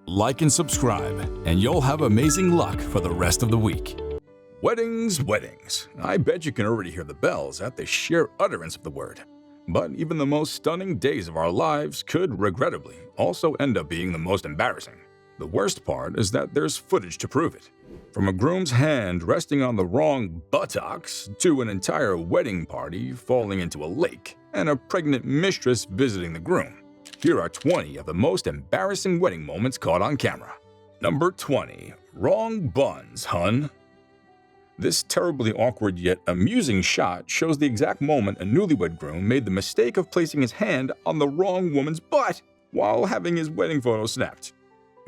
like and subscribe, and you'll have amazing luck for the rest of the week. Weddings. I bet you can already hear the bells at the sheer utterance of the word. But even the most stunning days of our lives could, regrettably, also end up being the most embarrassing. The worst part is that there's footage to prove it. From a groom's hand resting on the wrong buttocks, to an entire wedding party falling into a lake, and a pregnant mistress visiting the groom. Here are 20 of the most embarrassing wedding moments caught on camera. Number 20. Wrong buns, hun. This terribly awkward yet amusing shot shows the exact moment a newlywed groom made the mistake of placing his hand on the wrong woman's butt while having his wedding photo snapped.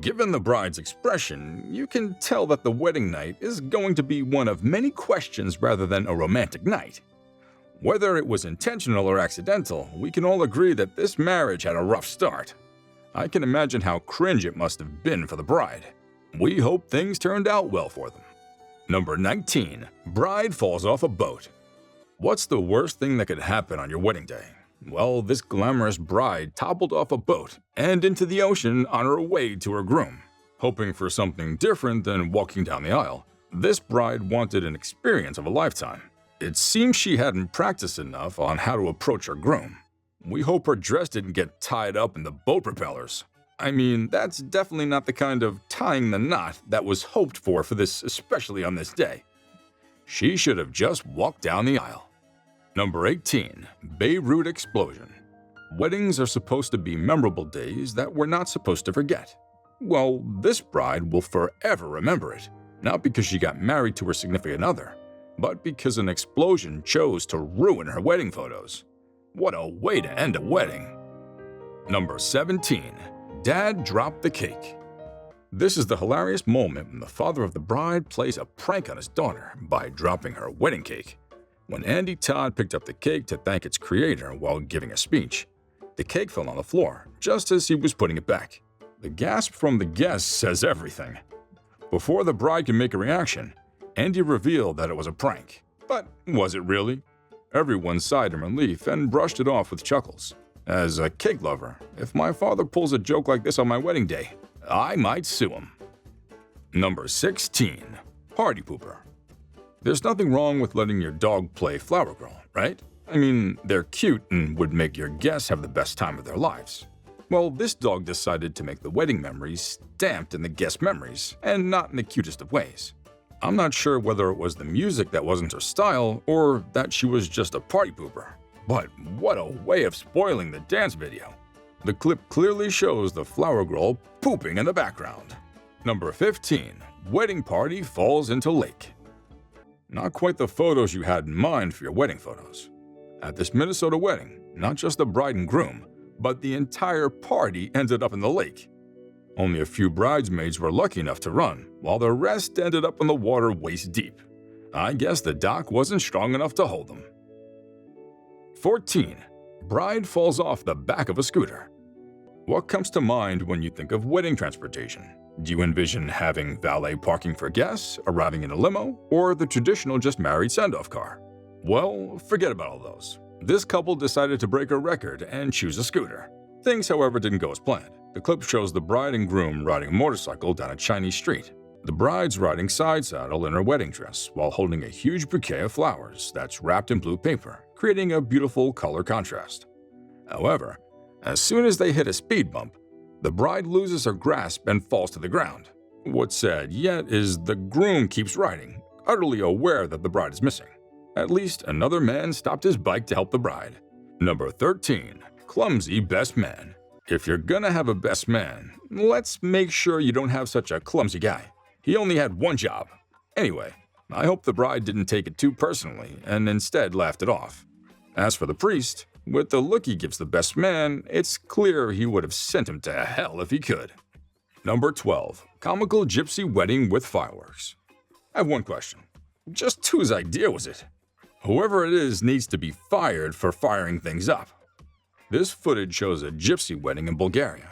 Given the bride's expression, you can tell that the wedding night is going to be one of many questions rather than a romantic night. Whether it was intentional or accidental, we can all agree that this marriage had a rough start. I can imagine how cringe it must have been for the bride. We hope things turned out well for them. Number 19. Bride falls off a boat. What's the worst thing that could happen on your wedding day? Well, this glamorous bride toppled off a boat and into the ocean on her way to her groom. Hoping for something different than walking down the aisle, this bride wanted an experience of a lifetime. It seems she hadn't practiced enough on how to approach her groom. We hope her dress didn't get tied up in the boat propellers. I mean, that's definitely not the kind of tying the knot that was hoped for this, especially on this day. She should have just walked down the aisle. Number 18. Beirut explosion. Weddings are supposed to be memorable days that we're not supposed to forget. Well, this bride will forever remember it, not because she got married to her significant other, but because an explosion chose to ruin her wedding photos. What a way to end a wedding. Number 17. Dad dropped the cake. This is the hilarious moment when the father of the bride plays a prank on his daughter by dropping her wedding cake. When Andy Todd picked up the cake to thank its creator while giving a speech, the cake fell on the floor just as he was putting it back. The gasp from the guests says everything. Before the bride could make a reaction, Andy revealed that it was a prank. But was it really? Everyone sighed in relief and brushed it off with chuckles. As a cake lover, if my father pulls a joke like this on my wedding day, I might sue him. Number 16. Party pooper. There's nothing wrong with letting your dog play flower girl, right? I mean, they're cute and would make your guests have the best time of their lives. Well, this dog decided to make the wedding memories stamped in the guest memories, and not in the cutest of ways. I'm not sure whether it was the music that wasn't her style or that she was just a party pooper. But what a way of spoiling the dance video. The clip clearly shows the flower girl pooping in the background. Number 15. Wedding party falls into lake. Not quite the photos you had in mind for your wedding photos. At this Minnesota wedding, not just the bride and groom, but the entire party ended up in the lake. Only a few bridesmaids were lucky enough to run, while the rest ended up in the water waist deep. I guess the dock wasn't strong enough to hold them. 14. Bride falls off the back of a scooter. What comes to mind when you think of wedding transportation? Do you envision having valet parking for guests, arriving in a limo, or the traditional just married send-off car? Well, forget about all those. This couple decided to break a record and choose a scooter. Things, however, didn't go as planned. The clip shows the bride and groom riding a motorcycle down a Chinese street. The bride's riding side saddle in her wedding dress while holding a huge bouquet of flowers that's wrapped in blue paper, creating a beautiful color contrast. However, as soon as they hit a speed bump, the bride loses her grasp and falls to the ground. What's sad yet is the groom keeps riding, utterly aware that the bride is missing. At least another man stopped his bike to help the bride. Number 13. Clumsy Best Man. If you're gonna have a best man, let's make sure you don't have such a clumsy guy. He only had one job. Anyway, I hope the bride didn't take it too personally and instead laughed it off. As for the priest, with the look he gives the best man, it's clear he would have sent him to hell if he could. Number 12. Comical Gypsy wedding with fireworks. I have one question. Just whose idea was it? Whoever it is needs to be fired for firing things up. This footage shows a gypsy wedding in Bulgaria.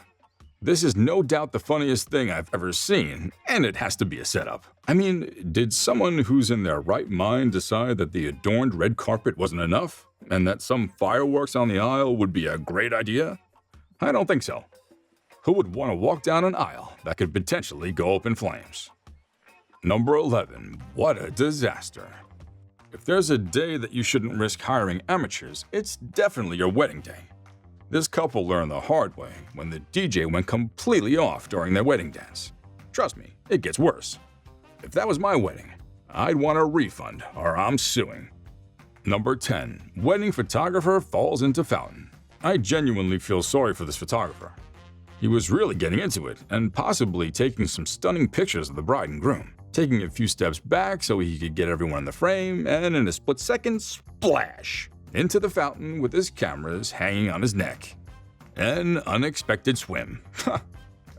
This is no doubt the funniest thing I've ever seen, and it has to be a setup. I mean, did someone who's in their right mind decide that the adorned red carpet wasn't enough, and that some fireworks on the aisle would be a great idea? I don't think so. Who would want to walk down an aisle that could potentially go up in flames. Number 11. What a disaster. If there's a day that you shouldn't risk hiring amateurs, it's definitely your wedding day. This couple learned the hard way when the DJ went completely off during their wedding dance. Trust me, it gets worse. If that was my wedding, I'd want a refund or I'm suing. Number 10. Wedding photographer falls into fountain. I genuinely feel sorry for this photographer. He was really getting into it and possibly taking some stunning pictures of the bride and groom, taking a few steps back so he could get everyone in the frame, and in a split second, splash into the fountain with his cameras hanging on his neck. An unexpected swim.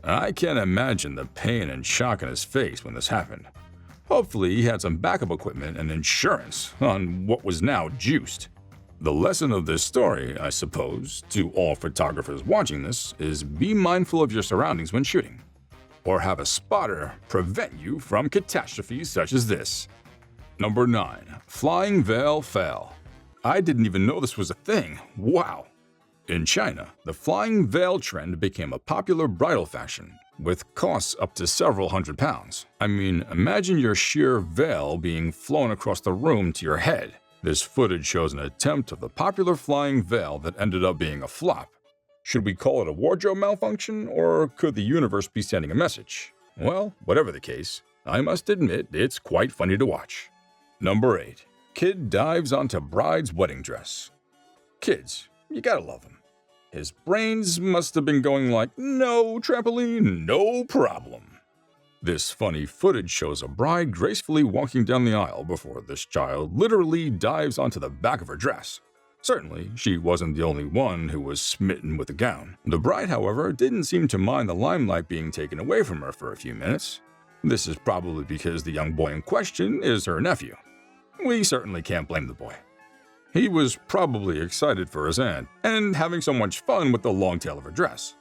I can't imagine the pain and shock on his face when this happened. Hopefully he had some backup equipment and insurance on what was now juiced. The lesson of this story, I suppose, to all photographers watching this, is be mindful of your surroundings when shooting, or have a spotter prevent you from catastrophes such as this. Number 9. Flying veil fail. I didn't even know this was a thing. Wow! In China, the flying veil trend became a popular bridal fashion, with costs up to several £100s. I mean, imagine your sheer veil being flown across the room to your head. This footage shows an attempt of the popular flying veil that ended up being a flop. Should we call it a wardrobe malfunction, or could the universe be sending a message? Well, whatever the case, I must admit it's quite funny to watch. Number 8. Kid dives onto bride's wedding dress. Kids, you gotta love them. His brains must have been going like, no trampoline, no problem. This funny footage shows a bride gracefully walking down the aisle before this child literally dives onto the back of her dress. Certainly, she wasn't the only one who was smitten with the gown. The bride, however, didn't seem to mind the limelight being taken away from her for a few minutes. This is probably because the young boy in question is her nephew. We certainly can't blame the boy. He was probably excited for his aunt and having so much fun with the long tail of her dress.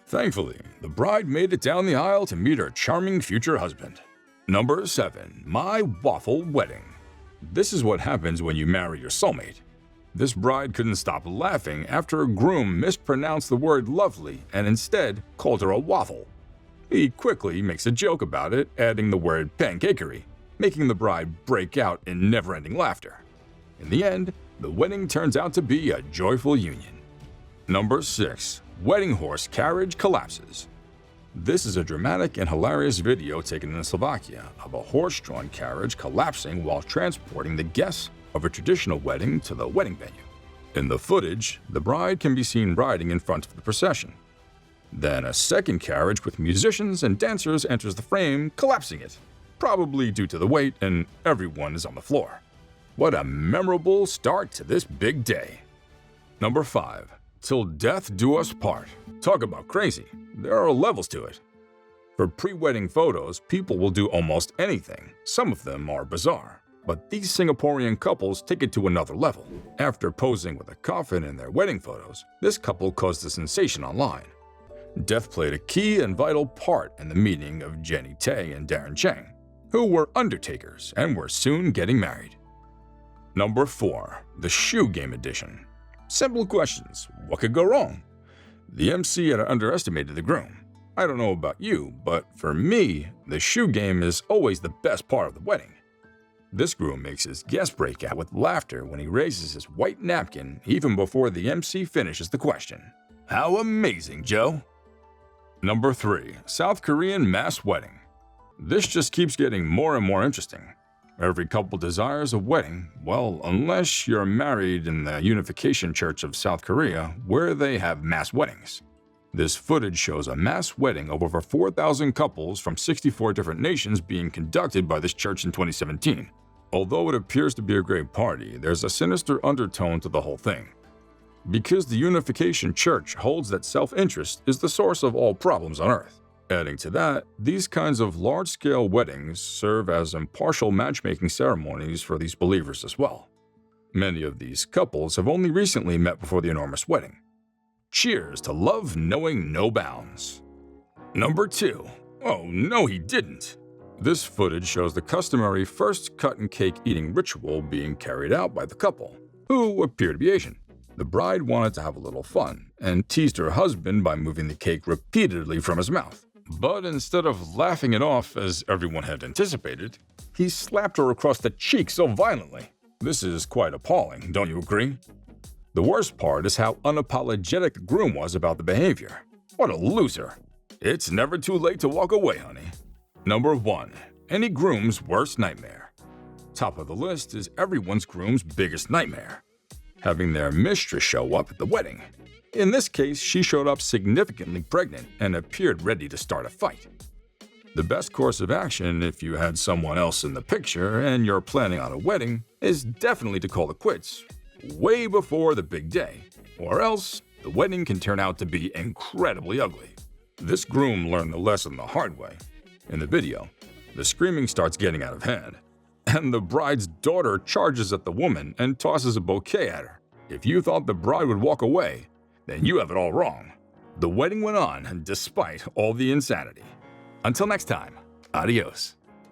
Thankfully, the bride made it down the aisle to meet her charming future husband. Number 7. My waffle wedding. This is what happens when you marry your soulmate. This bride couldn't stop laughing after a groom mispronounced the word lovely and instead called her a waffle. He quickly makes a joke about it, adding the word pancakery, making the bride break out in never-ending laughter. In the end, the wedding turns out to be a joyful union. Number 6. Wedding horse carriage collapses. This is a dramatic and hilarious video taken in Slovakia of a horse-drawn carriage collapsing while transporting the guests of a traditional wedding to the wedding venue. In the footage, the bride can be seen riding in front of the procession. Then a second carriage with musicians and dancers enters the frame, collapsing it, probably due to the weight, and everyone is on the floor. What a memorable start to this big day. Number 5. Till death do us part. Talk about crazy. There are levels to it. For pre-wedding photos, people will do almost anything. Some of them are bizarre. But these Singaporean couples take it to another level. After posing with a coffin in their wedding photos, this couple caused a sensation online. Death played a key and vital part in the meeting of Jenny Tay and Darren Chang, who were undertakers and were soon getting married. Number 4. The Shoe Game Edition. Simple questions. What could go wrong? The MC had underestimated the groom. I don't know about you, but for me, the shoe game is always the best part of the wedding. This groom makes his guest break out with laughter when he raises his white napkin even before the MC finishes the question. How amazing, Joe! Number 3. South Korean mass wedding. This just keeps getting more and more interesting. Every couple desires a wedding, well, unless you're married in the Unification Church of South Korea, where they have mass weddings. This footage shows a mass wedding of over 4,000 couples from 64 different nations being conducted by this church in 2017. Although it appears to be a great party, there's a sinister undertone to the whole thing. Because the Unification Church holds that self-interest is the source of all problems on earth. Adding to that, these kinds of large-scale weddings serve as impartial matchmaking ceremonies for these believers as well. Many of these couples have only recently met before the enormous wedding. Cheers to love knowing no bounds. Number 2. Oh, no he didn't. This footage shows the customary first cut and cake eating ritual being carried out by the couple, who appear to be Asian. The bride wanted to have a little fun and teased her husband by moving the cake repeatedly from his mouth. But instead of laughing it off as everyone had anticipated, he slapped her across the cheek so violently. This is quite appalling, don't you agree? The worst part is how unapologetic Groom was about the behavior. What a loser. It's never too late to walk away, honey. Number 1. Any groom's worst nightmare. Top of the list is everyone's groom's biggest nightmare: having their mistress show up at the wedding. In this case, she showed up significantly pregnant and appeared ready to start a fight. The best course of action if you had someone else in the picture and you're planning on a wedding is definitely to call it quits way before the big day, or else the wedding can turn out to be incredibly ugly. This groom learned the lesson the hard way. In the video, the screaming starts getting out of hand, and the bride's daughter charges at the woman and tosses a bouquet at her. If you thought the bride would walk away, then you have it all wrong. The wedding went on despite all the insanity. Until next time, adios.